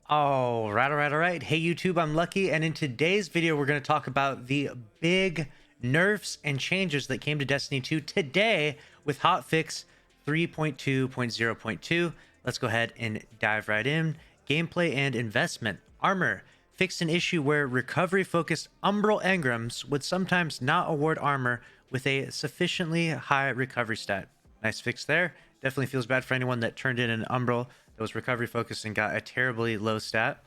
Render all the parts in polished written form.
All right. Hey YouTube, I'm Lucky, and in today's video, we're going to talk about the big nerfs and changes that came to Destiny 2 today with hotfix 3.2.0.2. Let's go ahead and dive right in. Gameplay and investment. Armor fixed an issue where recovery-focused Umbral engrams would sometimes not award armor with a sufficiently high recovery stat. Nice fix there. Definitely feels bad for anyone that turned in an Umbral that was recovery focused and got a terribly low stat.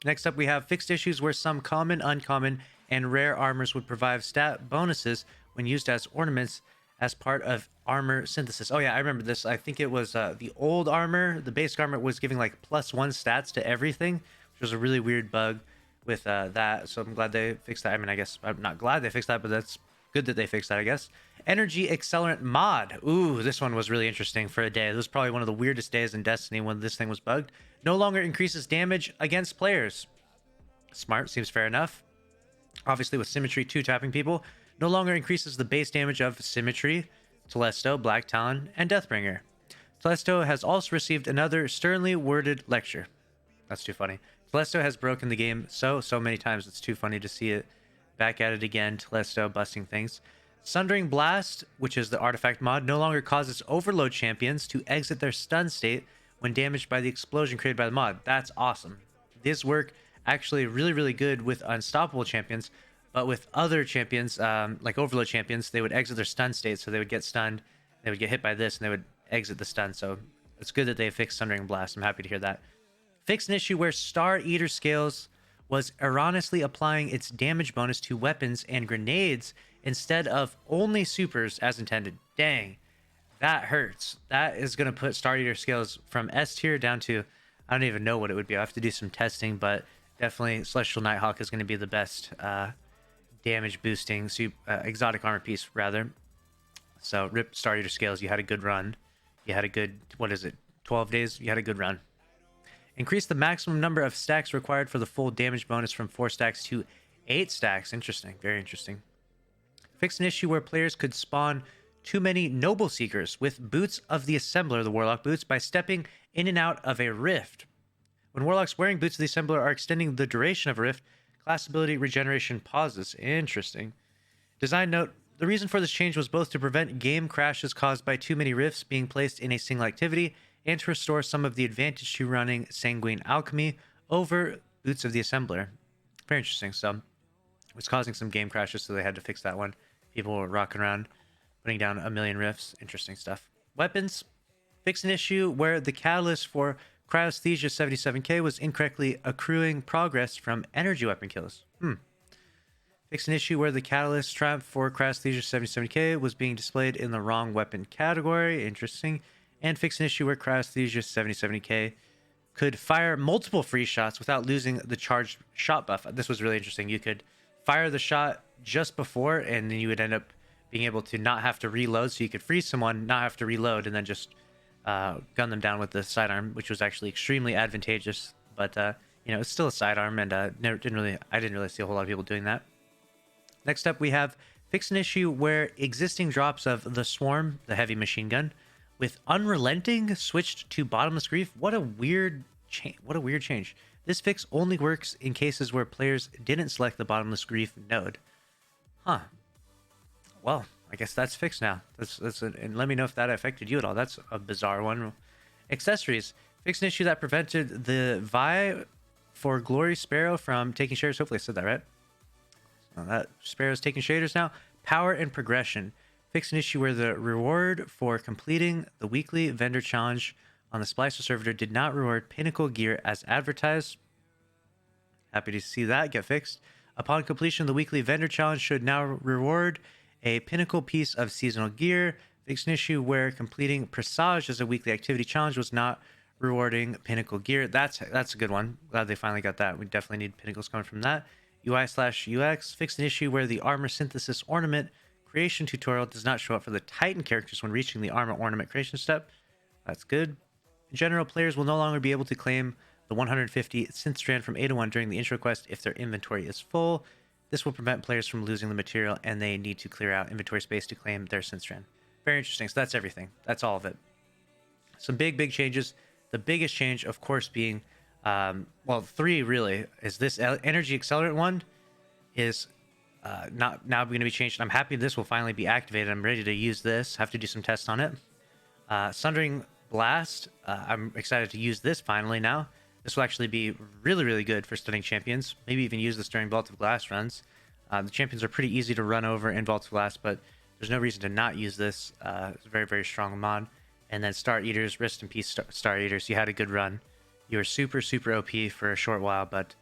Next up, we have fixed issues where some common, uncommon, and rare armors would provide stat bonuses when used as ornaments as part of armor synthesis. Oh yeah, I remember this. I think it was the old armor, the base armor was giving like +1 stats to everything, which was a really weird bug with that. So I'm glad they fixed that. I mean, I guess I'm not glad they fixed that, but that's good that they fixed that, I guess. Energy Accelerant Mod. Ooh, this one was really interesting for a day. This was probably one of the weirdest days in Destiny when this thing was bugged. No longer increases damage against players. Smart, seems fair enough. Obviously with Symmetry 2 tapping people. No longer increases the base damage of Symmetry, Telesto, Black Talon, and Deathbringer. Telesto has also received another sternly worded lecture. That's too funny. Telesto has broken the game so many times, it's too funny to see it back at it again. Telesto busting things. Sundering Blast, which is the artifact mod, no longer causes overload champions to exit their stun state when damaged by the explosion created by the mod. That's awesome. This work actually really good with unstoppable champions, but with other champions, like overload champions, they would exit their stun state, so they would get stunned, they would get hit by this, and they would exit the stun. So it's good that they fixed Sundering Blast. I'm happy to hear that. Fixed an issue where Star Eater Scales was erroneously applying its damage bonus to weapons and grenades instead of only supers as intended. Dang, that hurts. That is going to put Star Eater Scales from S tier down to, I don't even know what it would be. I have to do some testing, but definitely Celestial Nighthawk is going to be the best damage boosting exotic armor piece, rather. So rip Star Eater Scales. You had a good run. You had a good, 12 days? You had a good run. Increase the maximum number of stacks required for the full damage bonus from 4 stacks to 8 stacks. Interesting. Very interesting. Fix an issue where players could spawn too many Noble Seekers with Boots of the Assembler, the Warlock boots, by stepping in and out of a rift. When Warlocks wearing Boots of the Assembler are extending the duration of a rift, class ability regeneration pauses. Interesting. Design note, the reason for this change was both to prevent game crashes caused by too many rifts being placed in a single activity and to restore some of the advantage to running Sanguine Alchemy over Boots of the Assembler. Very interesting. So it was causing some game crashes, so they had to fix that one. People were rocking around, putting down a million rifts. Interesting stuff. Weapons. Fix an issue where the catalyst for Cryosthesia 77k was incorrectly accruing progress from energy weapon kills. Fix an issue where the catalyst trap for Cryosthesia 77k was being displayed in the wrong weapon category. Interesting. And fix an issue where Cryosthesia 77k could fire multiple free shots without losing the charged shot buff. This was really interesting. You could fire the shot just before, and then you would end up being able to not have to reload, so you could freeze someone, not have to reload, and then just gun them down with the sidearm, which was actually extremely advantageous. But you know, it's still a sidearm, and I didn't really see a whole lot of people doing that. Next up, we have fix an issue where existing drops of the Swarm, the heavy machine gun, with Unrelenting switched to Bottomless Grief. What a weird change. This fix only works in cases where players didn't select the Bottomless Grief node. Huh. Well, I guess that's fixed now. And let me know if that affected you at all. That's a bizarre one. Accessories. Fix an issue that prevented the Vi for Glory Sparrow from taking shares. Hopefully I said that right. So that Sparrow's taking shaders now. Power and progression. Fix an issue where the reward for completing the weekly vendor challenge on the Splicer server did not reward pinnacle gear as advertised. Happy to see that get fixed. Upon completion, the weekly vendor challenge should now reward a pinnacle piece of seasonal gear. Fix an issue where completing Presage as a weekly activity challenge was not rewarding pinnacle gear. That's a good one. Glad they finally got that. We definitely need pinnacles coming from that. UI/UX. Fix an issue where the armor synthesis ornament creation tutorial does not show up for the Titan characters when reaching the armor ornament creation step. That's good. In general, players will no longer be able to claim the 150 synth strand from 801 during the intro quest if their inventory is full. This will prevent players from losing the material, and they need to clear out inventory space to claim their synth strand. Very interesting. So that's everything. That's all of it. Some big changes. The biggest change, of course, being Well, 3 really is this energy accelerant one is not now going to be changed. I'm happy this will finally be activated. I'm ready to use this. Have to do some tests on it. Sundering Blast. I'm excited to use this finally now. This will actually be really, really good for stunning champions. Maybe even use this during Vault of Glass runs. The champions are pretty easy to run over in Vault of Glass, but there's no reason to not use this. It's a very, very strong mod. And then Star Eaters, rest in peace, Star Eaters. You had a good run. You were super, super OP for a short while, but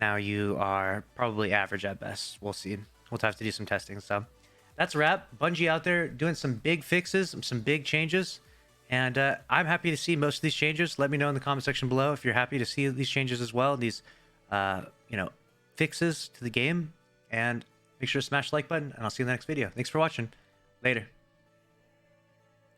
now you are probably average at best. We'll see. We'll have to do some testing. So that's a wrap. Bungie out there doing some big fixes, some big changes. And I'm happy to see most of these changes. Let me know in the comment section below if you're happy to see these changes as well. These, fixes to the game. And make sure to smash the like button. And I'll see you in the next video. Thanks for watching. Later.